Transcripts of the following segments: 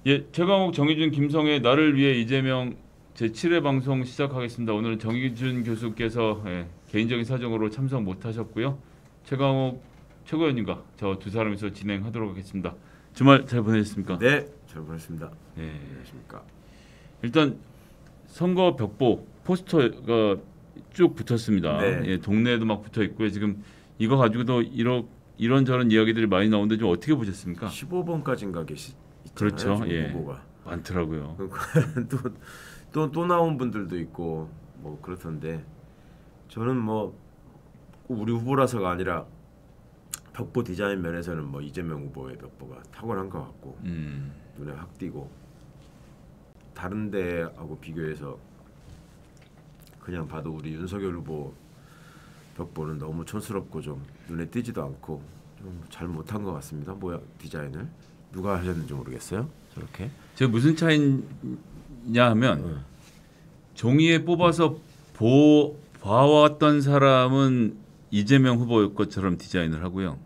예, 최강욱, 정의준, 김성애 나를 위해 이재명 제7회 방송 시작하겠습니다. 오늘은 정의준 교수께서 개인적인 사정으로 참석 못하셨고요. 최강욱 최고위원님과 저 두 사람이서 진행하도록 하겠습니다. 주말 잘 보내셨습니까? 네, 잘 보냈습니다. 예, 안녕하십니까. 일단 선거 벽보 포스터가 쭉 붙었습니다. 네. 예, 동네에도 막 붙어 있고요. 지금 이거 가지고도 이런저런 이야기들이 많이 나오는데 좀 어떻게 보셨습니까? 15번까지인가 있잖아요. 그렇죠. 예, 후보가. 많더라고요. 또 나온 분들도 있고 뭐 그렇던데 저는 뭐 우리 후보라서가 아니라 벽보 디자인 면에서는 뭐 이재명 후보의 벽보가 탁월한 것 같고 눈에 확 띄고 다른 데하고 비교해서 그냥 봐도 우리 윤석열 후보 벽보는 너무 촌스럽고 좀 눈에 띄지도 않고 좀 잘 못한 것 같습니다. 뭐야 디자인을 누가 하셨는지 모르겠어요. 저렇게 제가 무슨 차이냐 하면 종이에 뽑아서 봐왔던 사람은 이재명 후보 것처럼 디자인을 하고요.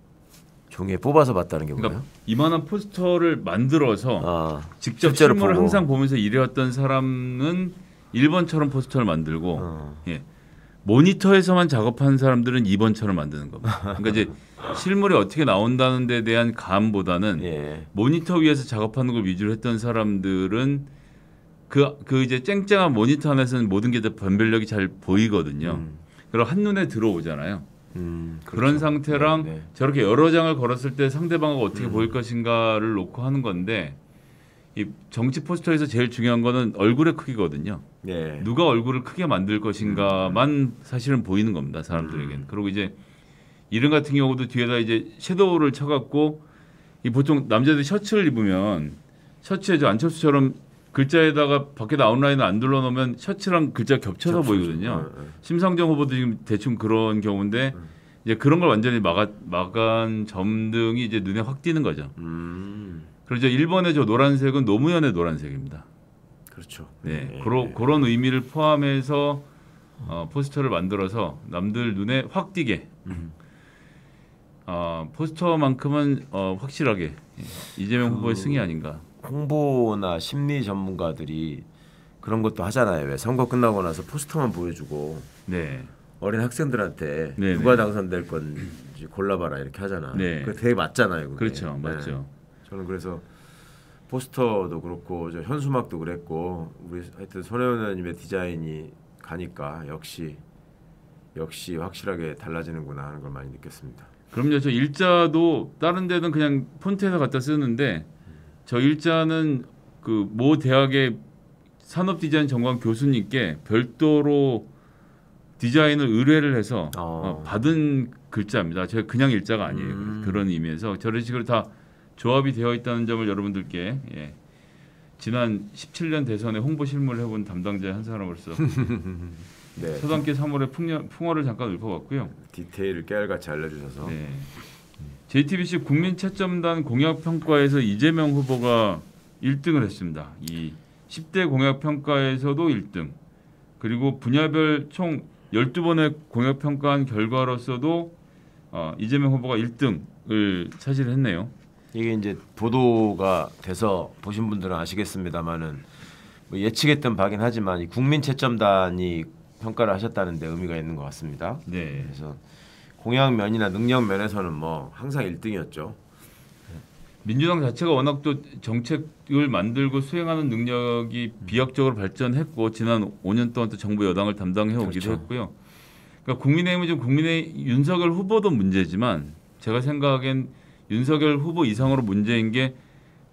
종이에 뽑아서 봤다는 게 뭐예요? 그러니까 이만한 포스터를 만들어서 직접 실제로 실물을 보고. 항상 보면서 일해왔던 사람은 1번처럼 포스터를 만들고 예, 모니터에서만 작업한 사람들은 2번처럼 만드는 겁니다. 그러니까 이제 실물이 어떻게 나온다는 데 대한 감보다는 예. 모니터 위에서 작업하는 걸 위주로 했던 사람들은 그 이제 쨍쨍한 모니터 안에서는 모든 게 다 변별력이 잘 보이거든요. 그리고 한눈에 들어오잖아요. 그런 그렇죠. 상태랑 네. 저렇게 여러 장을 걸었을 때 상대방은 어떻게 보일 것인가를 놓고 하는 건데 이 정치 포스터에서 제일 중요한 거는 얼굴의 크기거든요. 네. 누가 얼굴을 크게 만들 것인가만 사실은 보이는 겁니다. 사람들에게는. 그리고 이제 이름 같은 경우도 뒤에다 이제 섀도우를 쳐갖고 이 보통 남자들이 셔츠를 입으면 셔츠에 저 안철수처럼 글자에다가 밖에 아웃라인을 안 둘러놓으면 셔츠랑 글자 겹쳐서 보이거든요. 심상정 후보도 지금 대충 그런 경우인데 이제 그런 걸 완전히 막은 점등이 이제 눈에 확 띄는 거죠. 그렇죠. 1번의 저 노란색은 노무현의 노란색입니다. 그렇죠. 네, 그런 의미를 포함해서 포스터를 만들어서 남들 눈에 확 띄게 포스터만큼은 확실하게 이재명 후보의 승이 아닌가. 홍보나 심리 전문가들이 그런 것도 하잖아요. 왜 선거 끝나고 나서 포스터만 보여주고 네, 어린 학생들한테 네, 누가 네. 당선될 건지 골라봐라 이렇게 하잖아. 네. 그게 되게 맞잖아요. 그게. 그렇죠, 맞죠. 저는 그래서 포스터도 그렇고 저 현수막도 그랬고 우리 하여튼 손혜원 의원님의 디자인이 가니까 역시 확실하게 달라지는구나 하는 걸 많이 느꼈습니다. 그럼요. 저 일자도 다른 데는 그냥 폰트에서 갖다 쓰는데 저 일자는 그 모 대학의 산업디자인 전공 교수님께 별도로 디자인을 의뢰를 해서 받은 글자입니다. 제가 그냥 일자가 아니에요. 그런 의미에서 저런 식으로 다 조합이 되어 있다는 점을 여러분들께 지난 17년 대선에 홍보 실무를 해본 담당자의 한 사람으로서 네. 서당계 3월의 풍어를 잠깐 읊어봤고요. 디테일을 깨알같이 알려주셔서 네. JTBC 국민 채점단 공약 평가에서 이재명 후보가 1등을 했습니다. 이 10대 공약 평가에서도 1등. 그리고 분야별 총 12번의 공약 평가한 결과로서도 이재명 후보가 1등을 차지했네요. 이게 이제 보도가 돼서 보신 분들은 아시겠습니다만은 뭐 예측했던 바긴 하지만 이 국민채점단이 평가를 하셨다는 데 의미가 있는 것 같습니다. 네. 그래서 공약면이나 능력면에서는 뭐 항상 1등이었죠. 민주당 자체가 워낙 또 정책을 만들고 수행하는 능력이 비약적으로 발전했고 지난 5년 동안 또 정부 여당을 담당해 오기도 그렇죠. 했고요. 그러니까 국민의힘은 좀 윤석열 후보도 문제지만 제가 생각엔 윤석열 후보 이상으로 문제인 게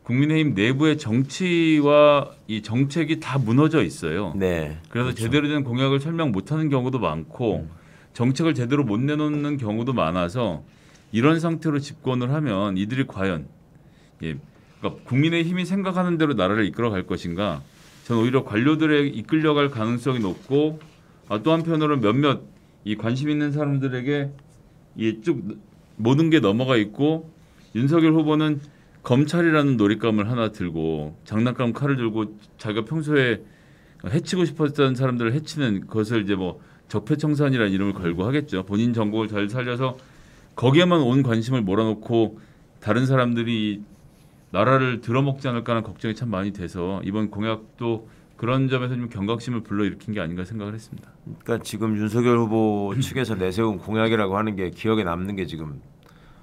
국민의힘 내부의 정치와 이 정책이 다 무너져 있어요. 네. 그래서 그렇죠. 제대로 된 공약을 설명 못하는 경우도 많고 정책을 제대로 못 내놓는 경우도 많아서 이런 상태로 집권을 하면 이들이 과연 그러니까 국민의힘이 생각하는 대로 나라를 이끌어갈 것인가? 저는 오히려 관료들에 이끌려갈 가능성이 높고 또 한편으로 몇몇 이 관심 있는 사람들에게 쭉 모든 게 넘어가 있고 윤석열 후보는 검찰이라는 놀잇감을 하나 들고 장난감 칼을 들고 자기가 평소에 해치고 싶었던 사람들을 해치는 것을 이제 뭐 적폐청산이라는 이름을 걸고 하겠죠. 본인 전공을 잘 살려서 거기에만 온 관심을 몰아놓고 다른 사람들이 나라를 들어먹지 않을까 하는 걱정이 참 많이 돼서 이번 공약도 그런 점에서 좀 경각심을 불러일으킨 게 아닌가 생각을 했습니다. 그러니까 지금 윤석열 후보 측에서 내세운 공약이라고 하는 게 기억에 남는 게 지금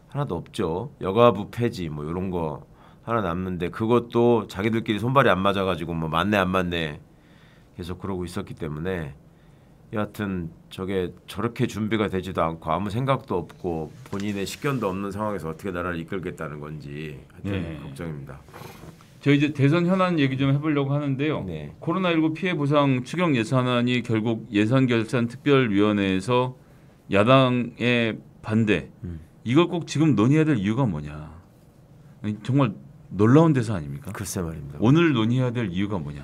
하나도 없죠. 여가부 폐지 뭐 이런 거 하나 남는데 그것도 자기들끼리 손발이 안 맞아가지고 뭐 맞네 안 맞네 계속 그러고 있었기 때문에 여하튼 저게 저렇게 준비가 되지도 않고 아무 생각도 없고 본인의 식견도 없는 상황에서 어떻게 나라를 이끌겠다는 건지 하여튼 네. 걱정입니다. 저희 이제 대선 현안 얘기 좀 해보려고 하는데요. 네. 코로나19 피해 보상 추경 예산안이 결국 예산결산특별위원회에서 야당의 반대 이걸 꼭 지금 논의해야 될 이유가 뭐냐? 아니, 정말 놀라운 대사 아닙니까? 글쎄 말입니다. 오늘 논의해야 될 이유가 뭐냐?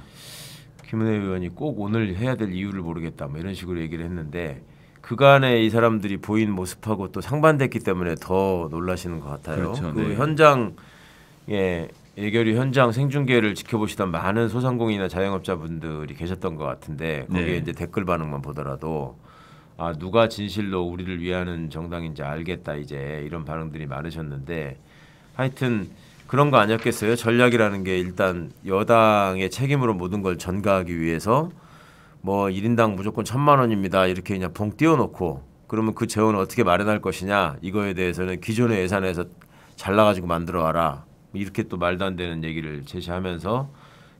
김은혜 의원이 꼭 오늘 해야 될 이유를 모르겠다 뭐 이런 식으로 얘기를 했는데 그간에 이 사람들이 보인 모습하고 또 상반됐기 때문에 더 놀라시는 것 같아요. 그렇죠, 그 네. 현장에 예결위 현장 생중계를 지켜보시던 많은 소상공인이나 자영업자분들이 계셨던 것 같은데 거기에 네. 이제 댓글 반응만 보더라도 아 누가 진실로 우리를 위하는 정당인지 알겠다 이제 이런 반응들이 많으셨는데 하여튼 그런 거 아니었겠어요? 전략이라는 게 일단 여당의 책임으로 모든 걸 전가하기 위해서 뭐 1인당 무조건 1,000만 원입니다 이렇게 그냥 봉 띄워놓고 그러면 그 재원을 어떻게 마련할 것이냐 이거에 대해서는 기존의 예산에서 잘라가지고 만들어 와라 이렇게 또 말도 안 되는 얘기를 제시하면서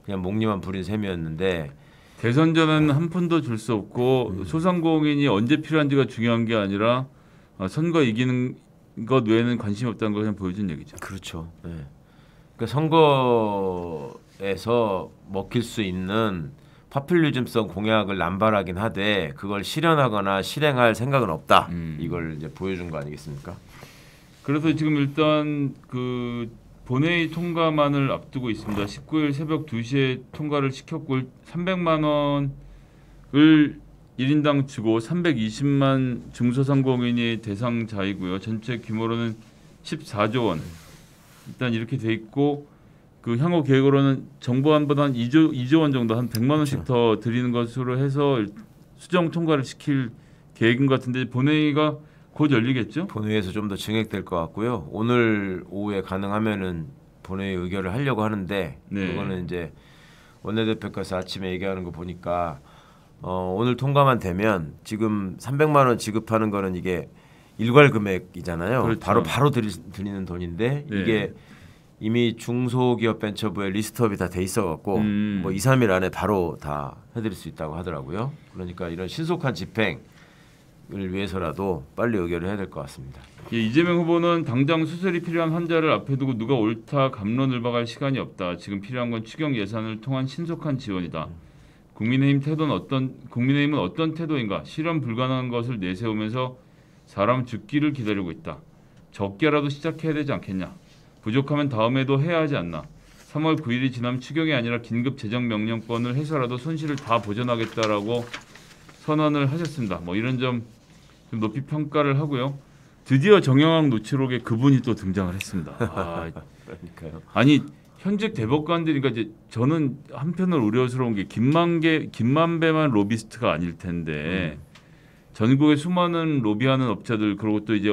그냥 목리만 부린 셈이었는데 대선 전에는 한 푼도 줄 수 없고 소상공인이 언제 필요한지가 중요한 게 아니라 선거 이기는 것 외에는 관심이 없다는 걸 그냥 보여준 얘기죠. 그렇죠. 네. 그러니까 선거에서 먹힐 수 있는 파퓰리즘성 공약을 남발하긴 하되 그걸 실현하거나 실행할 생각은 없다. 이걸 이제 보여준 거 아니겠습니까? 그래서 지금 일단 그 본회의 통과만을 앞두고 있습니다. 19일 새벽 2시에 통과를 시켰고 300만 원을 1인당 주고 320만 중소상공인이 대상자이고요. 전체 규모로는 14조 원. 일단 이렇게 돼 있고 그 향후 계획으로는 정부안보다 한 2조 원 정도 한 100만 원씩 더 드리는 것으로 해서 수정 통과를 시킬 계획인 것 같은데 본회의가 곧 열리겠죠? 본회의에서 좀 더 증액될 것 같고요. 오늘 오후에 가능하면은 본회의 의결을 하려고 하는데 네. 그거는 이제 원내대표께서 아침에 얘기하는 거 보니까 오늘 통과만 되면 지금 300만 원 지급하는 거는 이게 일괄 금액이잖아요. 그렇죠. 바로 드리는 돈인데 네. 이게 이미 중소기업벤처부에 리스트업이 다 돼 있어갖고 뭐 2, 3일 안에 바로 다 해드릴 수 있다고 하더라고요. 그러니까 이런 신속한 집행을 위해서라도 빨리 의결을 해야 될 것 같습니다. 예, 이재명 후보는 당장 수술이 필요한 환자를 앞에 두고 누가 옳다 갑론을박할 시간이 없다. 지금 필요한 건 추경 예산을 통한 신속한 지원이다. 국민의힘은 어떤 태도인가? 실현 불가능한 것을 내세우면서 사람 죽기를 기다리고 있다. 적게라도 시작해야 되지 않겠냐? 부족하면 다음에도 해야 하지 않나? 3월 9일이 지나면 추경이 아니라 긴급 재정 명령권을 해서라도 손실을 다 보전하겠다라고 선언을 하셨습니다. 뭐 이런 점 좀 높이 평가를 하고요. 드디어 정영학 노치록에 그분이 또 등장을 했습니다. 그러니까요. 아니 현직 대법관들이 그러니까 이제 저는 한편으로 우려스러운 게 김만배만 로비스트가 아닐 텐데 전국의 수많은 로비하는 업자들 그리고 또 이제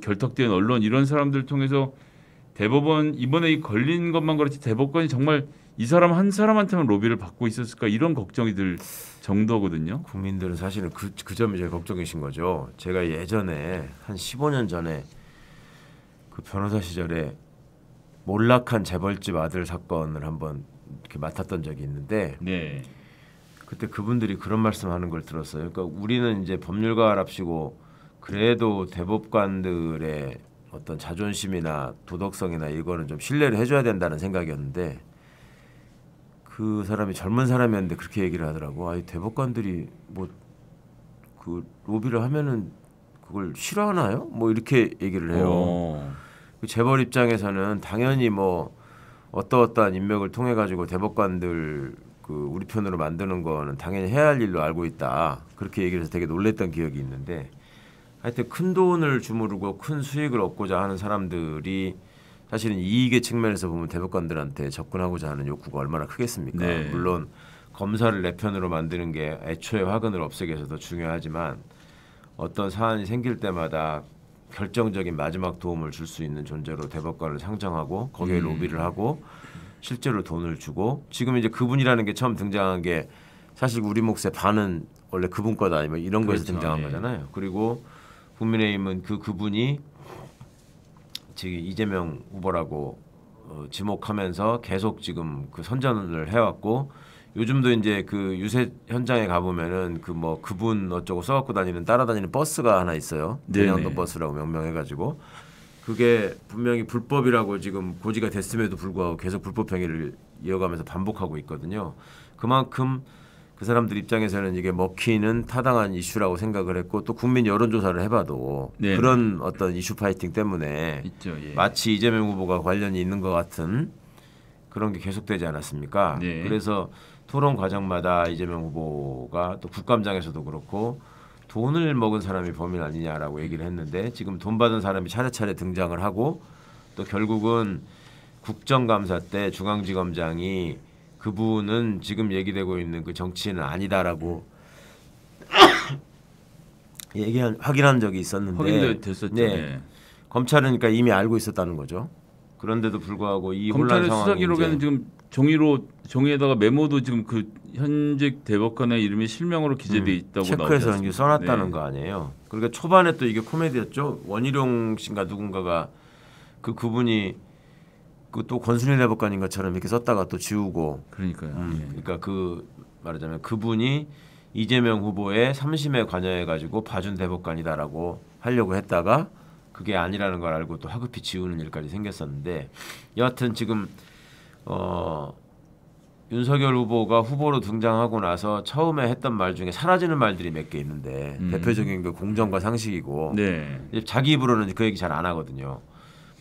결탁된 언론 이런 사람들 통해서 대법원 이번에 이 걸린 것만 그렇지 대법관이 정말 이 사람 한 사람한테만 로비를 받고 있었을까 이런 걱정이 들 정도거든요. 국민들은 사실은 그 점이 제일 걱정이신 거죠. 제가 예전에 한 15년 전에 그 변호사 시절에 몰락한 재벌집 아들 사건을 한번 이렇게 맡았던 적이 있는데 네. 그때 그분들이 그런 말씀하는 걸 들었어요. 그러니까 우리는 이제 법률가랍시고 그래도 대법관들의 어떤 자존심이나 도덕성이나 이거는 좀 신뢰를 해줘야 된다는 생각이었는데 그 사람이 젊은 사람이었는데 그렇게 얘기를 하더라고. 아니 대법관들이 뭐 그 로비를 하면은 그걸 싫어하나요? 뭐 이렇게 얘기를 해요. 그 재벌 입장에서는 당연히 뭐 어떠한 인맥을 통해 가지고 대법관들 그 우리 편으로 만드는 거는 당연히 해야 할 일로 알고 있다. 그렇게 얘기를 해서 되게 놀랬던 기억이 있는데 하여튼 큰 돈을 주무르고 큰 수익을 얻고자 하는 사람들이 사실은 이익의 측면에서 보면 대법관들한테 접근하고자 하는 욕구가 얼마나 크겠습니까? 네. 물론 검사를 내 편으로 만드는 게 애초에 화근을 없애기 위해서 더 중요하지만 어떤 사안이 생길 때마다 결정적인 마지막 도움을 줄 수 있는 존재로 대법관을 상정하고 거기에 로비를 하고 실제로 돈을 주고 지금 이제 그분이라는 게 처음 등장한 게 사실 우리 몫의 반은 원래 그분 거다 아니면 이런 거에서 그렇죠. 등장한 예. 거잖아요. 그리고 국민의힘은 그분이 지금 이재명 후보라고 지목하면서 계속 지금 그 선전을 해왔고 요즘도 이제 그 유세 현장에 가보면은 그 뭐 그분 어쩌고 써갖고 다니는 따라다니는 버스가 하나 있어요. 네네. 대장동 버스라고 명명해가지고 그게 분명히 불법이라고 지금 고지가 됐음에도 불구하고 계속 불법 행위를 이어가면서 반복하고 있거든요. 그만큼 그 사람들 입장에서는 이게 먹히는 타당한 이슈라고 생각을 했고 또 국민 여론조사를 해봐도 네네. 그런 어떤 이슈 파이팅 때문에 있죠. 예. 마치 이재명 후보가 관련이 있는 것 같은 그런 게 계속되지 않았습니까? 네. 그래서 토론 과정마다 이재명 후보가 또 국감장에서도 그렇고 돈을 먹은 사람이 범인 아니냐라고 얘기를 했는데 지금 돈 받은 사람이 차례차례 등장을 하고 또 결국은 국정감사 때 중앙지검장이 그분은 지금 얘기되고 있는 그 정치인은 아니다라고 확인한 적이 있었는데 확인도 됐었죠. 네. 예. 검찰은 그러니까 이미 알고 있었다는 거죠. 그런데도 불구하고 이 혼란 검찰의 수사 상황이 기록에는 이제 지금 종이에다가 메모도 지금 그 현직 대법관의 이름이 실명으로 기재돼 있다고 나오지 체크해서 않습니까? 이제 써놨다는 네. 거 아니에요. 그러니까 초반에 또 이게 코미디였죠. 원희룡 씨인가 누군가가 그분이 그 또 권순일 대법관인 것처럼 이렇게 썼다가 또 지우고 그러니까요. 예. 그러니까 그 말하자면 그분이 이재명 후보의 3심에 관여해가지고 봐준 대법관이다라고 하려고 했다가 그게 아니라는 걸 알고 또 하급히 지우는 일까지 생겼었는데 여하튼 지금 윤석열 후보가 후보로 등장하고 나서 처음에 했던 말 중에 사라지는 말들이 몇 개 있는데 대표적인 그 공정과 상식이고 네. 이제 자기 입으로는 그 얘기 잘 안 하거든요.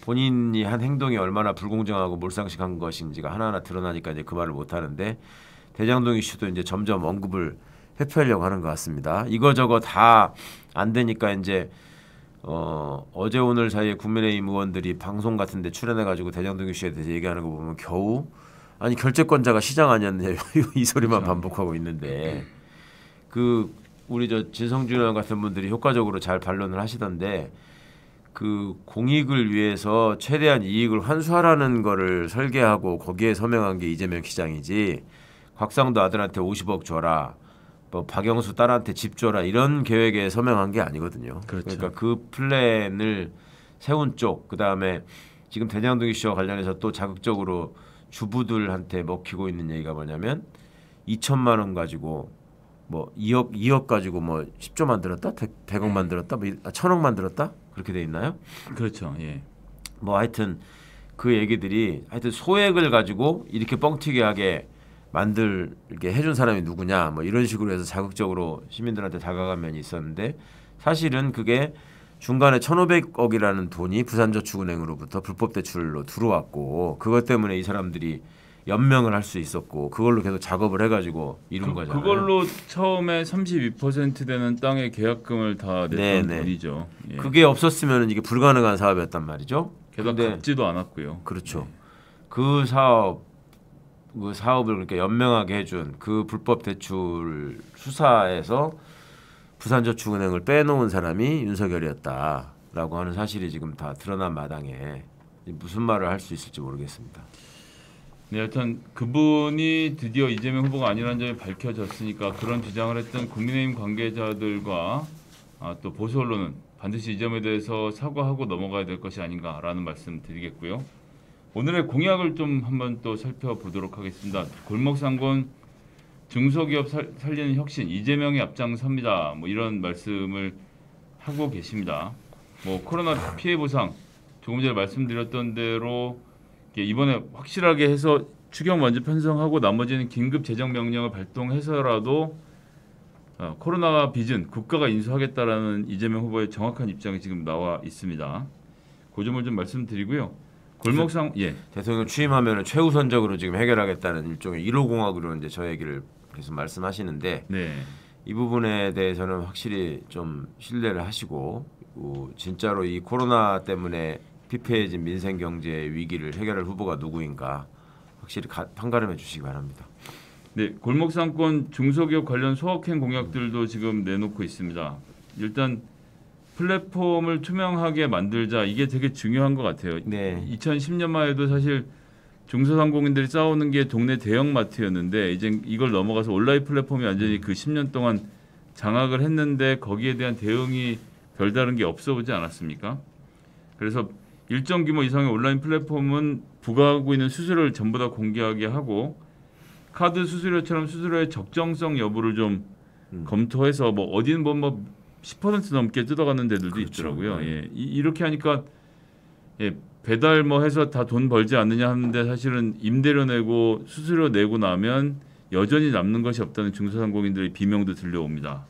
본인이 한 행동이 얼마나 불공정하고 몰상식한 것인지가 하나하나 드러나니까 이제 그 말을 못 하는데 대장동 이슈도 이제 점점 언급을 회피하려고 하는 것 같습니다. 이거저거 다 안 되니까 이제 어제 오늘 사이에 국민의힘 의원들이 방송 같은데 출연해가지고 대장동 이슈에 대해서 얘기하는 거 보면 겨우 아니 결재권자가 시장 아니었냐 이 소리만 그렇죠. 반복하고 있는데 그 우리 저 진성준 의원 같은 분들이 효과적으로 잘 반론을 하시던데 그 공익을 위해서 최대한 이익을 환수하라는 거를 설계하고 거기에 서명한 게 이재명 시장이지 곽상도 아들한테 50억 줘라 뭐 박영수 딸한테 집 줘라 이런 계획에 서명한 게 아니거든요. 그렇죠. 그러니까 그 플랜을 세운 쪽 그다음에 지금 대장동 이슈와 관련해서 또 자극적으로 주부들한테 먹히고 있는 얘기가 뭐냐면 2천만 원 가지고 뭐 2억 가지고 뭐 10조 만들었다? 100억 만들었다? 뭐 1000억 만들었다? 그렇게 돼 있나요? 그렇죠. 예. 뭐 하여튼 그 얘기들이 하여튼 소액을 가지고 이렇게 뻥튀기 하게 만들게 해준 사람이 누구냐 뭐 이런 식으로 해서 자극적으로 시민들한테 다가간 면이 있었는데 사실은 그게 중간에 1,500억이라는 돈이 부산저축은행으로부터 불법 대출로 들어왔고 그것 때문에 이 사람들이 연명을 할 수 있었고 그걸로 계속 작업을 해가지고 이룬 거잖아요. 그걸로 처음에 32% 되는 땅의 계약금을 다 냈던 네네. 돈이죠. 예. 그게 없었으면 이게 불가능한 사업이었단 말이죠. 게다가 근데 갚지도 않았고요. 그렇죠. 그 사업을 그렇게 연명하게 해준 그 불법 대출 수사에서 부산저축은행을 빼놓은 사람이 윤석열이었다라고 하는 사실이 지금 다 드러난 마당에 무슨 말을 할 수 있을지 모르겠습니다. 네, 하여튼 그분이 드디어 이재명 후보가 아니라는 점이 밝혀졌으니까 그런 주장을 했던 국민의힘 관계자들과 또 보수 언론은 반드시 이 점에 대해서 사과하고 넘어가야 될 것이 아닌가라는 말씀 드리겠고요. 오늘의 공약을 좀 한번 또 살펴보도록 하겠습니다. 골목상권 중소기업 살리는 혁신 이재명이 앞장섭니다. 뭐 이런 말씀을 하고 계십니다. 뭐 코로나 피해 보상 조금 전에 말씀드렸던 대로 이번에 확실하게 해서 추경 먼저 편성하고 나머지는 긴급 재정 명령을 발동해서라도 코로나 빚은 국가가 인수하겠다라는 이재명 후보의 정확한 입장이 지금 나와 있습니다. 그 점을 좀 말씀드리고요. 골목상 대통령 취임하면 최우선적으로 지금 해결하겠다는 일종의 1호 공약으로 이제 저 얘기를 계속 말씀하시는데 네. 이 부분에 대해서는 확실히 좀 신뢰를 하시고 진짜로 이 코로나 때문에 피폐해진 민생 경제 위기를 해결할 후보가 누구인가 확실히 판가름해 주시기 바랍니다. 네, 골목상권 중소기업 관련 소확행 공약들도 지금 내놓고 있습니다. 일단 플랫폼을 투명하게 만들자 이게 되게 중요한 것 같아요. 네. 2010년만 해도 사실 중소상공인들이 싸우는 게 동네 대형마트였는데 이제 이걸 넘어가서 온라인 플랫폼이 완전히 그 10년 동안 장악을 했는데 거기에 대한 대응이 별다른 게 없어 보지 않았습니까? 그래서 일정 규모 이상의 온라인 플랫폼은 부과하고 있는 수수료를 전부 다 공개하게 하고 카드 수수료처럼 수수료의 적정성 여부를 좀 검토해서 뭐 어디는 뭐 10% 넘게 뜯어가는 데들도 그렇죠. 있더라고요. 네. 예. 이렇게 하니까 예, 배달 뭐 해서 다 돈 벌지 않느냐 하는데 사실은 임대료 내고 수수료 내고 나면 여전히 남는 것이 없다는 중소상공인들의 비명도 들려옵니다.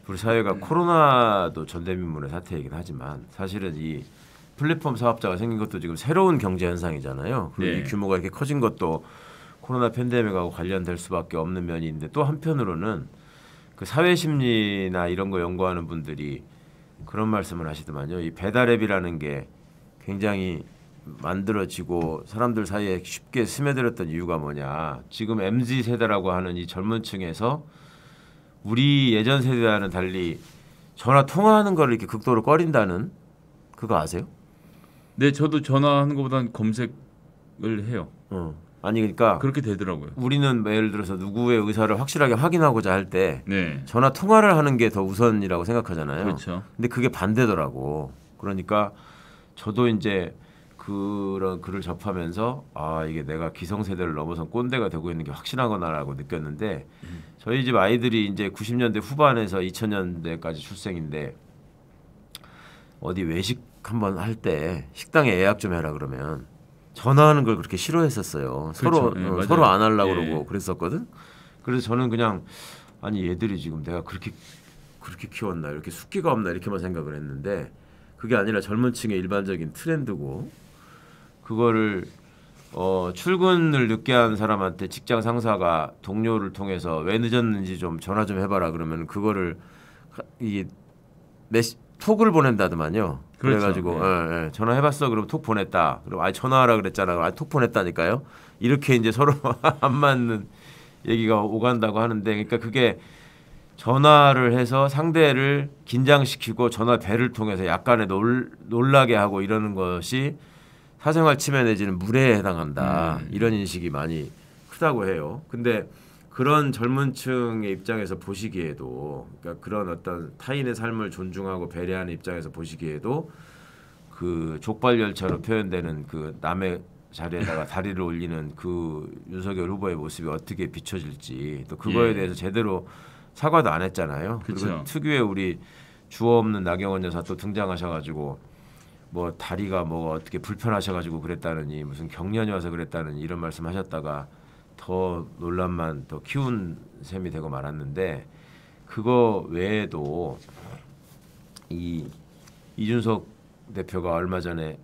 우리 사회가 코로나도 전대미문의 사태이긴 하지만 사실은 이 플랫폼 사업자가 생긴 것도 지금 새로운 경제 현상이잖아요. 그리고 네. 이 규모가 이렇게 커진 것도 코로나 팬데믹하고 관련될 수밖에 없는 면이 있는데 또 한편으로는 그 사회 심리나 이런 거 연구하는 분들이 그런 말씀을 하시더만요. 이 배달앱이라는 게 굉장히 만들어지고 사람들 사이에 쉽게 스며들었던 이유가 뭐냐. 지금 MZ 세대라고 하는 이 젊은 층에서 우리 예전 세대와는 달리 전화 통화하는 걸 이렇게 극도로 꺼린다는 그거 아세요? 네, 저도 전화하는 것보다는 검색을 해요. 아니 그러니까 그렇게 되더라고요. 우리는 예를 들어서 누구의 의사를 확실하게 확인하고자 할 때 네, 전화 통화를 하는 게 더 우선이라고 생각하잖아요. 그렇죠. 근데 그게 반대더라고. 그러니까 저도 이제 그런 글을 접하면서 아 이게 내가 기성세대를 넘어선 꼰대가 되고 있는 게 확실하구나라고 느꼈는데 저희 집 아이들이 이제 90년대 후반에서 2000년대까지 출생인데 어디 외식 한번 할 때 식당에 예약 좀 해라 그러면 전화하는 걸 그렇게 싫어했었어요. 그렇죠. 서로 예, 맞아요. 서로 안 하려고 예. 그러고 그랬었거든. 그래서 저는 그냥 아니 얘들이 지금 내가 그렇게 키웠나 이렇게 숙기가 없나 이렇게만 생각을 했는데 그게 아니라 젊은 층의 일반적인 트렌드고 그거를 출근을 늦게 한 사람한테 직장 상사가 동료를 통해서 왜 늦었는지 좀 전화 좀 해봐라 그러면 그거를 이게 톡을 보낸다더만요. 그렇죠. 그래가지고 예, 전화해봤어 그럼 톡 보냈다. 그럼 아 전화하라 그랬잖아. 아 톡 보냈다니까요. 이렇게 이제 서로 안 맞는 얘기가 오간다고 하는데 그러니까 그게 전화를 해서 상대를 긴장시키고 전화 배를 통해서 약간의 놀라게 하고 이러는 것이 사생활 침해 내지는 무례에 해당한다. 이런 인식이 많이 크다고 해요. 근데 그런 젊은 층의 입장에서 보시기에도 그러니까 그런 어떤 타인의 삶을 존중하고 배려하는 입장에서 보시기에도 그 족발열차로 표현되는 그 남의 자리에다가 다리를 올리는 그 윤석열 후보의 모습이 어떻게 비춰질지 또 그거에 예. 대해서 제대로 사과도 안 했잖아요. 그쵸. 그리고 특유의 우리 주어 없는 나경원 여사 또 등장하셔가지고 뭐 다리가 뭐 어떻게 불편하셔가지고 그랬다느니 무슨 경련이 와서 그랬다느니 이런 말씀하셨다가 더 논란만 더 키운 셈이 되고 말았는데 그거 외에도 이 이준석 대표가 얼마 전에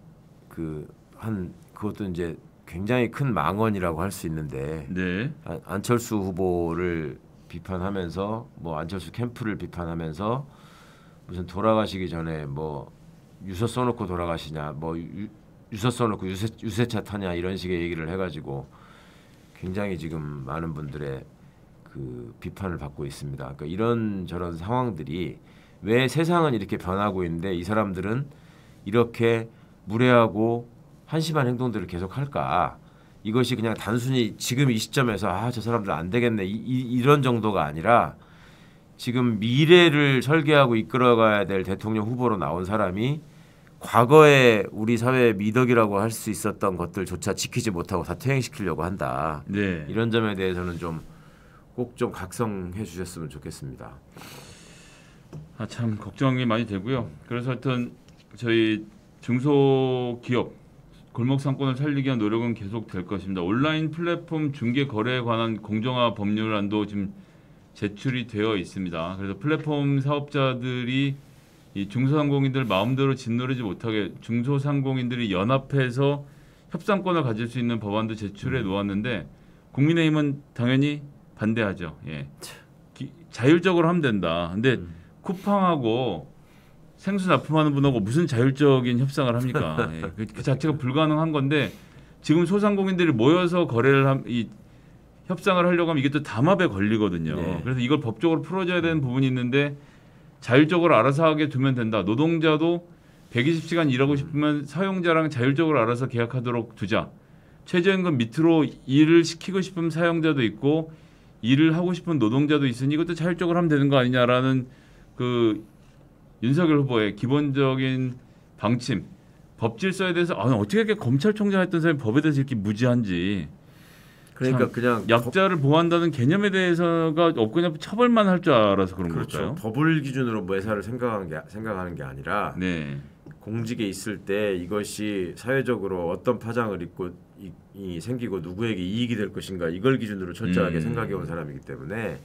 그것도 이제 굉장히 큰 망언이라고 할 수 있는데 네, 안철수 후보를 비판하면서 뭐 안철수 캠프를 비판하면서 무슨 돌아가시기 전에 뭐 유서 써놓고 돌아가시냐 뭐 유서 써놓고 유세차 타냐 이런 식의 얘기를 해가지고 굉장히 지금 많은 분들의 그 비판을 받고 있습니다. 그러니까 이런 저런 상황들이 왜 세상은 이렇게 변하고 있는데 이 사람들은 이렇게 무례하고 한심한 행동들을 계속 할까? 이것이 그냥 단순히 지금 이 시점에서 아 저 사람들 안 되겠네 이런 정도가 아니라 지금 미래를 설계하고 이끌어가야 될 대통령 후보로 나온 사람이 과거에 우리 사회의 미덕이라고 할 수 있었던 것들조차 지키지 못하고 다 퇴행시키려고 한다. 네. 이런 점에 대해서는 좀 꼭 좀 각성해 주셨으면 좋겠습니다. 아, 참 걱정이 많이 되고요. 그래서 하여튼 저희 중소기업 골목 상권을 살리기 위한 노력은 계속 될 것입니다. 온라인 플랫폼 중개 거래에 관한 공정화 법률안도 지금 제출이 되어 있습니다. 그래서 플랫폼 사업자들이 이 중소상공인들 마음대로 짓누르지 못하게 중소상공인들이 연합해서 협상권을 가질 수 있는 법안도 제출해 놓았는데 국민의힘은 당연히 반대하죠. 예. 자율적으로 하면 된다. 근데 쿠팡하고 생수 납품하는 분하고 무슨 자율적인 협상을 합니까? 예. 그 자체가 불가능한 건데 지금 소상공인들이 모여서 협상을 하려고 하면 이게 또 담합에 걸리거든요. 네. 그래서 이걸 법적으로 풀어줘야 되는 부분이 있는데 자율적으로 알아서 하게 두면 된다. 노동자도 120시간 일하고 싶으면 사용자랑 자율적으로 알아서 계약하도록 두자. 최저임금 밑으로 일을 시키고 싶은 사용자도 있고 일을 하고 싶은 노동자도 있으니 이것도 자율적으로 하면 되는 거 아니냐라는 그 윤석열 후보의 기본적인 방침, 법 질서에 대해서 어떻게 이렇게 검찰총장 했던 사람이 법에 대해서 이렇게 무지한지. 그러니까 그냥 약자를 보호한다는 개념에 대해서가 없고 그냥 처벌만 할 줄 알아서 그런 그렇죠. 걸까요? 법을 기준으로 매사를 생각하는 게 아니라 네, 공직에 있을 때 이것이 사회적으로 어떤 파장을 입고 생기고 누구에게 이익이 될 것인가 이걸 기준으로 철저하게 생각해 온 사람이기 때문에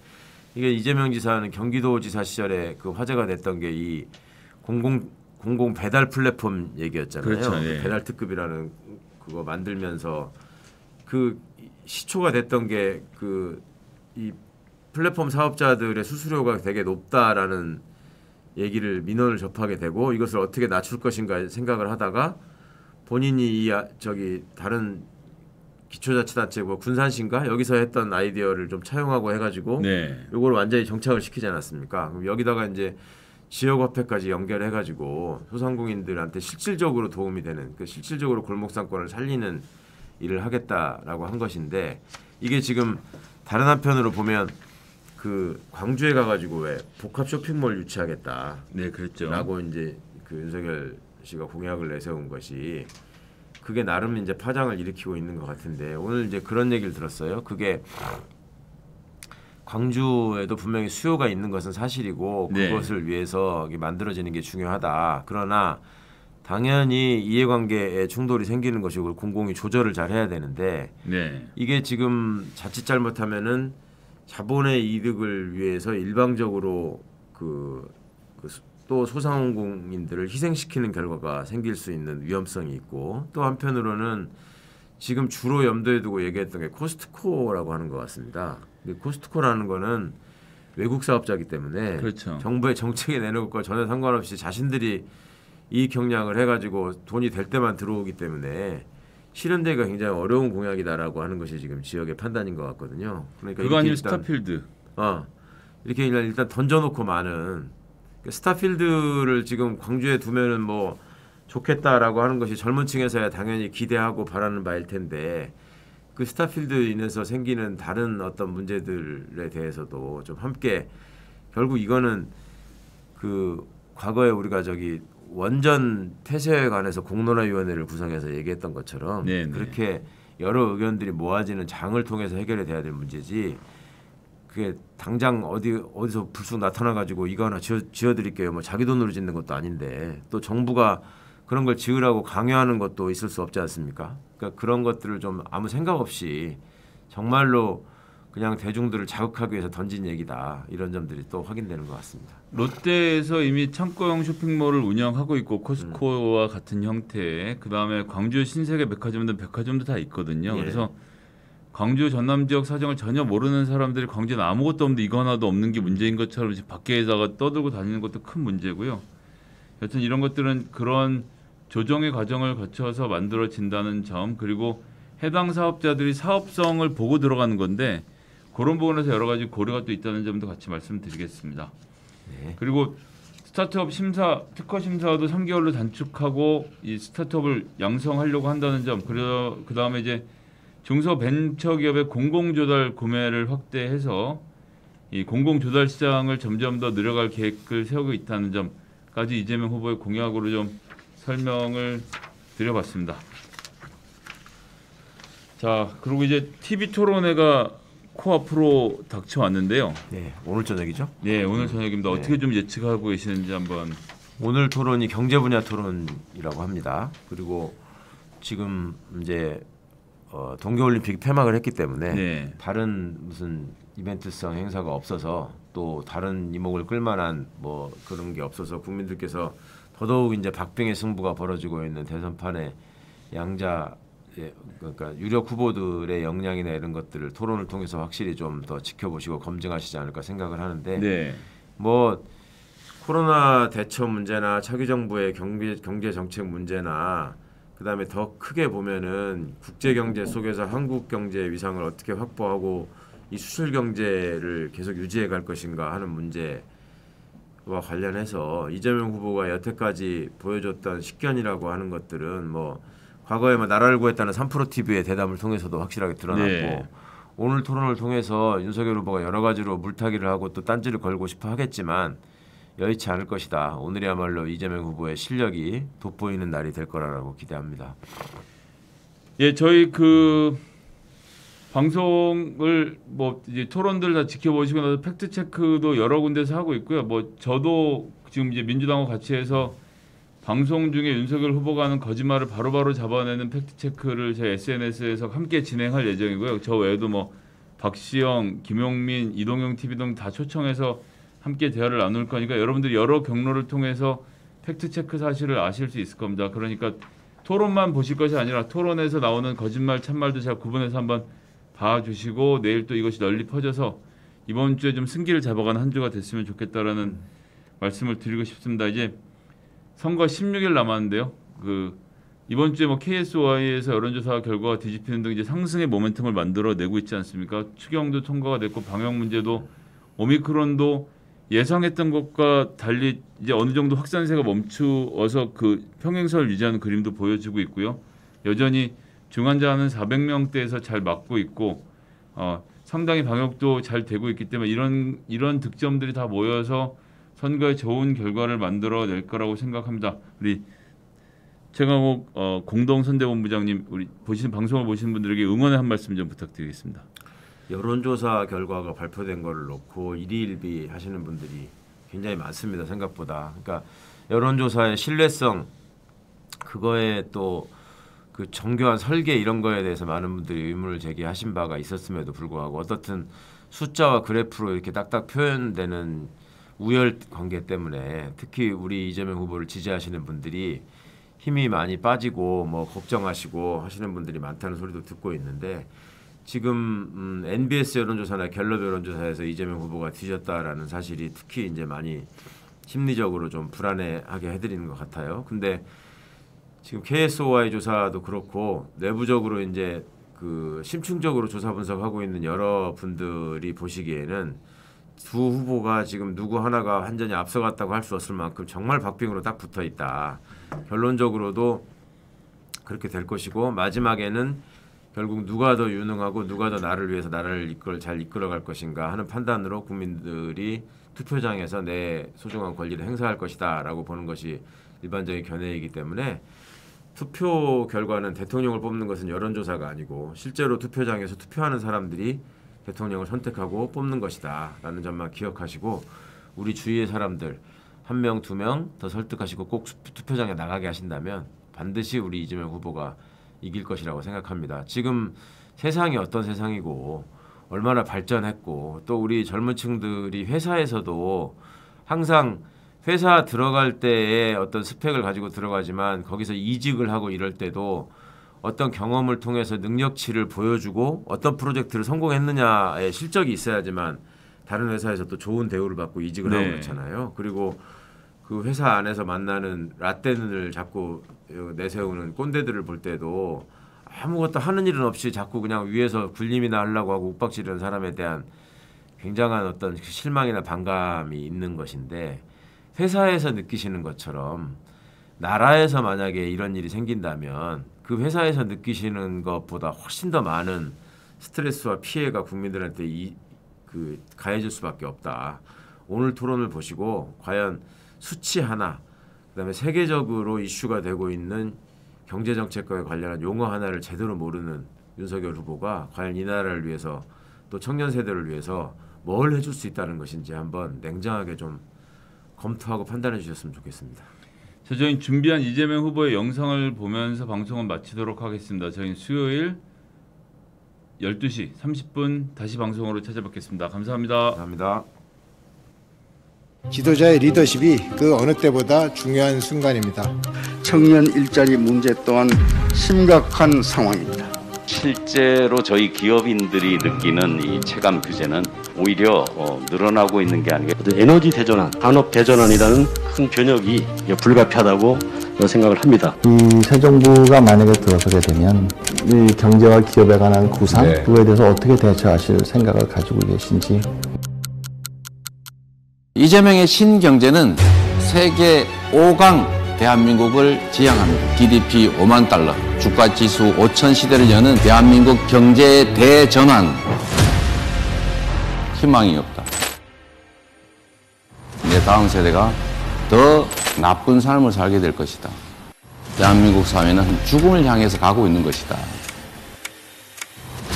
이게 이재명 지사는 경기도지사 시절에 그 화제가 됐던 게 이 공공 배달 플랫폼 얘기였잖아요. 그렇죠, 예. 배달 특급이라는 그거 만들면서 그 시초가 됐던 게 그 이 플랫폼 사업자들의 수수료가 되게 높다라는 얘기를 민원을 접하게 되고 이것을 어떻게 낮출 것인가 생각을 하다가 본인이 저기 다른 기초자치단체 뭐 군산시인가 여기서 했던 아이디어를 좀 차용하고 해가지고 네, 이걸 완전히 정착을 시키지 않았습니까? 그럼 여기다가 이제 지역화폐까지 연결해가지고 소상공인들한테 실질적으로 도움이 되는 그 실질적으로 골목상권을 살리는 일을 하겠다라고 한 것인데 이게 지금 다른 한편으로 보면 그 광주에 가가지고 왜 복합 쇼핑몰 유치하겠다. 네, 그랬죠. 라고 이제 그 윤석열 씨가 공약을 내세운 것이 그게 나름 이제 파장을 일으키고 있는 것 같은데 오늘 이제 그런 얘기를 들었어요. 그게 광주에도 분명히 수요가 있는 것은 사실이고 네. 그것을 위해서 이게 만들어지는 게 중요하다. 그러나 당연히 이해관계에 충돌이 생기는 것이고 공공이 조절을 잘 해야 되는데 네, 이게 지금 자칫 잘못하면은 자본의 이득을 위해서 일방적으로 또 소상공인들을 희생시키는 결과가 생길 수 있는 위험성이 있고 또 한편으로는 지금 주로 염두에 두고 얘기했던 게 코스트코라고 하는 것 같습니다. 코스트코라는 거는 외국 사업자이기 때문에 그렇죠. 정부의 정책에 내놓을 것 전혀 상관없이 자신들이 이익 경량을 해가지고 돈이 될 때만 들어오기 때문에 실현되기가 굉장히 어려운 공약이다라고 하는 것이 지금 지역의 판단인 것 같거든요. 그러니까 그거 아니면 스타필드. 이렇게 일단 던져놓고 많은 스타필드를 지금 광주에 두면은 뭐 좋겠다라고 하는 것이 젊은 층에서야 당연히 기대하고 바라는 바일 텐데 그 스타필드 인해서 생기는 다른 어떤 문제들에 대해서도 좀 함께 결국 이거는 그 과거에 우리가 저기 원전 폐쇄에 관해서 공론화위원회를 구성해서 얘기했던 것처럼 네네. 그렇게 여러 의견들이 모아지는 장을 통해서 해결이 돼야 될 문제지 그게 당장 어디서 불쑥 나타나 가지고 이거 하나 지어드릴게요 뭐 자기 돈으로 짓는 것도 아닌데 또 정부가 그런 걸 지으라고 강요하는 것도 있을 수 없지 않습니까? 그러니까 그런 것들을 좀 아무 생각 없이 정말로 그냥 대중들을 자극하기 위해서 던진 얘기다 이런 점들이 또 확인되는 것 같습니다. 롯데에서 이미 창고형 쇼핑몰을 운영하고 있고 코스트코와 같은 형태의 그다음에 광주 신세계 백화점도 다 있거든요. 예. 그래서 광주 전남 지역 사정을 전혀 모르는 사람들이 광주는 아무것도 없는데 이거 하나도 없는 게 문제인 것처럼 밖에다가 떠들고 다니는 것도 큰 문제고요. 여튼 이런 것들은 그런 조정의 과정을 거쳐서 만들어진다는 점 그리고 해당 사업자들이 사업성을 보고 들어가는 건데 그런 부분에서 여러 가지 고려가 또 있다는 점도 같이 말씀드리겠습니다. 네. 그리고 스타트업 심사, 특허 심사도 3개월로 단축하고 이 스타트업을 양성하려고 한다는 점, 그 다음에 이제 중소벤처기업의 공공조달 구매를 확대해서 이 공공조달 시장을 점점 더 늘려갈 계획을 세우고 있다는 점까지 이재명 후보의 공약으로 좀 설명을 드려봤습니다. 자, 그리고 이제 TV 토론회가 코앞으로 닥쳐왔는데요. 네, 오늘 저녁이죠? 네, 오늘 저녁입니다. 네. 어떻게 좀 예측하고 계시는지 한번. 오늘 토론이 경제 분야 토론이라고 합니다. 그리고 지금 이제 동계올림픽이 폐막을 했기 때문에 네. 다른 무슨 이벤트성 행사가 없어서 또 다른 이목을 끌만한 뭐 그런 게 없어서 국민들께서 더더욱 이제 박빙의 승부가 벌어지고 있는 대선판에 양자 그러니까 유력 후보들의 역량이나 이런 것들을 토론을 통해서 확실히 좀 더 지켜보시고 검증하시지 않을까 생각을 하는데 네. 뭐 코로나 대처 문제나 차기 정부의 경제 정책 문제나 그다음에 더 크게 보면은 국제 경제 속에서 한국 경제의 위상을 어떻게 확보하고 이 수출 경제를 계속 유지해 갈 것인가 하는 문제 관련해서 이재명 후보가 여태까지 보여줬던 식견이라고 하는 것들은 뭐 과거에 뭐 나라를 구했다는 3프로 TV의 대담을 통해서도 확실하게 드러났고 네. 오늘 토론을 통해서 윤석열 후보가 여러 가지로 물타기를 하고 또 딴지를 걸고 싶어 하겠지만 여의치 않을 것이다. 오늘이야말로 이재명 후보의 실력이 돋보이는 날이 될 거라고 기대합니다. 예, 저희 그 방송을 뭐 이제 토론들 다 지켜보시고 나서 팩트 체크도 여러 군데서 하고 있고요. 뭐 저도 지금 이제 민주당과 같이 해서 방송 중에 윤석열 후보가 하는 거짓말을 바로바로 잡아내는 팩트 체크를 제 SNS에서 함께 진행할 예정이고요. 저 외에도 뭐 박시영, 김용민, 이동영 TV 등 다 초청해서 함께 대화를 나눌 거니까 여러분들이 여러 경로를 통해서 팩트 체크 사실을 아실 수 있을 겁니다. 그러니까 토론만 보실 것이 아니라 토론에서 나오는 거짓말, 참말도 잘 구분해서 한번 봐주시고 내일 또 이것이 널리 퍼져서 이번 주에 좀 승기를 잡아가는 한 주가 됐으면 좋겠다라는 말씀을 드리고 싶습니다. 이제 선거 16일 남았는데요. 그 이번 주에 뭐 KSOI에서 여론조사 결과가 뒤집히는 등 이제 상승의 모멘텀을 만들어내고 있지 않습니까? 추경도 통과가 됐고 방역 문제도 오미크론도 예상했던 것과 달리 이제 어느 정도 확산세가 멈추어서 그 평행선을 유지하는 그림도 보여지고 있고요. 여전히 중환자는 400명대에서 잘 막고 있고 상당히 방역도 잘 되고 있기 때문에 이런 득점들이 다 모여서 선거에 좋은 결과를 만들어낼 거라고 생각합니다. 우리 최강욱 공동선대본부장님, 우리 방송을 보시는 분들에게 응원의 한 말씀 좀 부탁드리겠습니다. 여론조사 결과가 발표된 거를 놓고 일희일비 하시는 분들이 굉장히 많습니다. 생각보다. 그러니까 여론조사의 신뢰성, 그거에 또 그 정교한 설계 이런 거에 대해서 많은 분들이 의문을 제기하신 바가 있었음에도 불구하고 어떻든 숫자와 그래프로 이렇게 딱딱 표현되는 우열 관계 때문에 특히 우리 이재명 후보를 지지하시는 분들이 힘이 많이 빠지고 뭐 걱정하시고 하시는 분들이 많다는 소리도 듣고 있는데 지금 NBS 여론조사나 갤럽 여론조사에서 이재명 후보가 뒤졌다라는 사실이 특히 이제 많이 심리적으로 좀 불안해하게 해드리는 것 같아요. 근데 지금 KSOI 조사도 그렇고 내부적으로 이제 그 심층적으로 조사 분석하고 있는 여러 분들이 보시기에는 두 후보가 지금 누구 하나가 완전히 앞서갔다고 할 수 없을 만큼 정말 박빙으로 딱 붙어 있다. 결론적으로도 그렇게 될 것이고 마지막에는 결국 누가 더 유능하고 누가 더 나를 위해서 나라를 잘 이끌어갈 것인가 하는 판단으로 국민들이 투표장에서 내 소중한 권리를 행사할 것이다라고 보는 것이 일반적인 견해이기 때문에 투표 결과는 대통령을 뽑는 것은 여론조사가 아니고 실제로 투표장에서 투표하는 사람들이 대통령을 선택하고 뽑는 것이다 라는 점만 기억하시고 우리 주위의 사람들 1명, 2명 더 설득하시고 꼭 투표장에 나가게 하신다면 반드시 우리 이재명 후보가 이길 것이라고 생각합니다. 지금 세상이 어떤 세상이고 얼마나 발전했고 또 우리 젊은 층들이 회사에서도 항상 회사 들어갈 때의 어떤 스펙을 가지고 들어가지만 거기서 이직을 하고 이럴 때도 어떤 경험을 통해서 능력치를 보여주고 어떤 프로젝트를 성공했느냐의 실적이 있어야지만 다른 회사에서 또 좋은 대우를 받고 이직을 하고 그렇잖아요. 그리고 그 회사 안에서 만나는 라떼는을 자꾸 내세우는 꼰대들을 볼 때도 아무것도 하는 일은 없이 자꾸 그냥 위에서 군림이나 하려고 하고 욱박지르는 사람에 대한 굉장한 어떤 실망이나 반감이 있는 것인데 회사에서 느끼시는 것처럼 나라에서 만약에 이런 일이 생긴다면 그 회사에서 느끼시는 것보다 훨씬 더 많은 스트레스와 피해가 국민들한테 가해질 수밖에 없다. 오늘 토론을 보시고 과연 수치 하나, 그다음에 세계적으로 이슈가 되고 있는 경제정책과에 관련한 용어 하나를 제대로 모르는 윤석열 후보가 과연 이 나라를 위해서 또 청년 세대를 위해서 뭘 해줄 수 있다는 것인지 한번 냉정하게 좀 검토하고 판단해 주셨으면 좋겠습니다. 저희는 준비한 이재명 후보의 영상을 보면서 방송을 마치도록 하겠습니다. 저희는 수요일 12시 30분 다시 방송으로 찾아뵙겠습니다. 감사합니다. 감사합니다. 지도자의 리더십이 그 어느 때보다 중요한 순간입니다. 청년 일자리 문제 또한 심각한 상황입니다. 실제로 저희 기업인들이 느끼는 이 체감 규제는 오히려 늘어나고 있는 게 아니라 에너지 대전환, 산업 대전환이라는 큰 변혁이 불가피하다고 생각을 합니다. 이 새 정부가 만약에 들어서게 되면 이 경제와 기업에 관한 구상, 그거에 대해서 어떻게 대처하실 생각을 가지고 계신지. 이재명의 신경제는 세계 5강 대한민국을 지향합니다. GDP 5만 달러, 주가지수 5천 시대를 여는 대한민국 경제의 대전환. 희망이 없다. 내 다음 세대가 더 나쁜 삶을 살게 될 것이다. 대한민국 사회는 죽음을 향해서 가고 있는 것이다.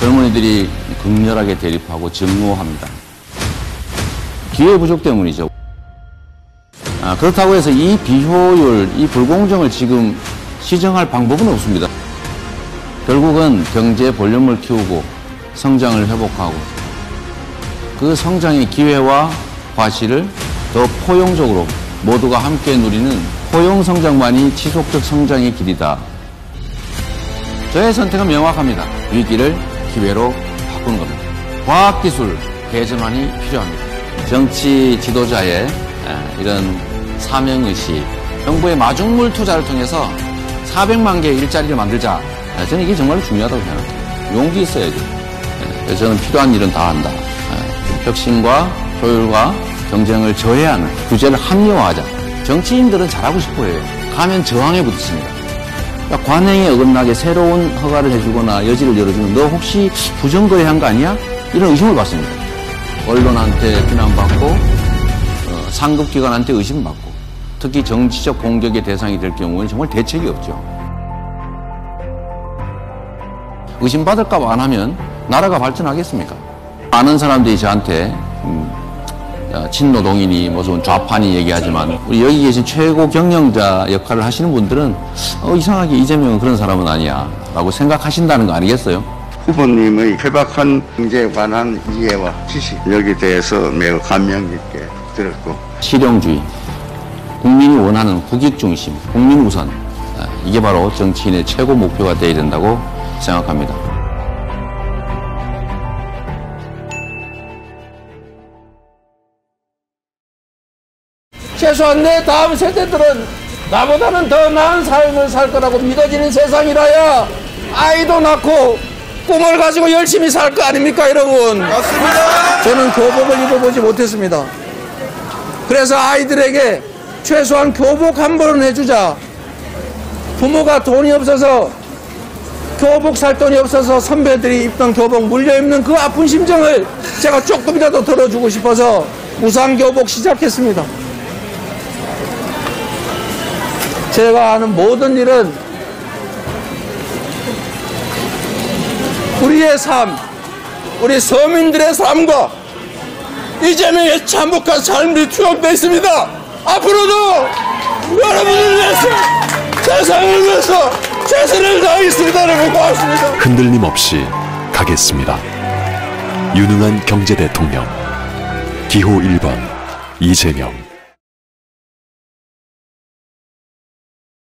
젊은이들이 극렬하게 대립하고 증오합니다. 기회 부족 때문이죠. 그렇다고 해서 이 비효율, 이 불공정을 지금 시정할 방법은 없습니다. 결국은 경제 볼륨을 키우고 성장을 회복하고 그 성장의 기회와 과실을 더 포용적으로 모두가 함께 누리는 포용 성장만이 지속적 성장의 길이다. 저의 선택은 명확합니다. 위기를 기회로 바꾸는 겁니다. 과학기술 대전환이 필요합니다. 정치 지도자의 이런 사명의식, 정부의 마중물 투자를 통해서 400만 개의 일자리를 만들자. 저는 이게 정말 중요하다고 생각합니다. 용기 있어야죠. 저는 필요한 일은 다 한다. 혁신과 효율과 경쟁을 저해하는 규제를 합리화하자. 정치인들은 잘하고 싶어 해요. 가면 저항에 붙습니다. 그러니까 관행에 어긋나게 새로운 허가를 해주거나 여지를 열어주면 너 혹시 부정거래한 거 아니야? 이런 의심을 받습니다. 언론한테 비난받고 상급기관한테 의심받고 특히 정치적 공격의 대상이 될 경우에는 정말 대책이 없죠. 의심받을까 봐 안 하면 나라가 발전하겠습니까? 많은 사람들이 저한테 친노동이니 무슨 좌파니 얘기하지만 우리 여기 계신 최고 경영자 역할을 하시는 분들은 이상하게 이재명은 그런 사람은 아니야 라고 생각하신다는 거 아니겠어요? 후보님의 해박한 경제에 관한 이해와 지식 여기에 대해서 매우 감명 깊게 들었고 실용주의, 국민이 원하는 국익 중심, 국민 우선 이게 바로 정치인의 최고 목표가 되어야 된다고 생각합니다. 최소한 내 다음 세대들은 나보다는 더 나은 삶을 살 거라고 믿어지는 세상이라야 아이도 낳고 꿈을 가지고 열심히 살 거 아닙니까, 여러분? 맞습니다. 저는 교복을 입어보지 못했습니다. 그래서 아이들에게 최소한 교복 한 번은 해주자. 부모가 돈이 없어서 교복 살 돈이 없어서 선배들이 입던 교복 물려 입는 그 아픈 심정을 제가 조금이라도 덜어주고 싶어서 무상교복 시작했습니다. 제가 하는 모든 일은 우리의 삶, 우리 서민들의 삶과 이재명의 참혹한 삶이 투영되어 있습니다. 앞으로도 여러분을 위해서, 세상을 위해서 최선을 다하겠습니다. 여러분 고맙습니다. 흔들림 없이 가겠습니다. 유능한 경제 대통령 기호 1번 이재명.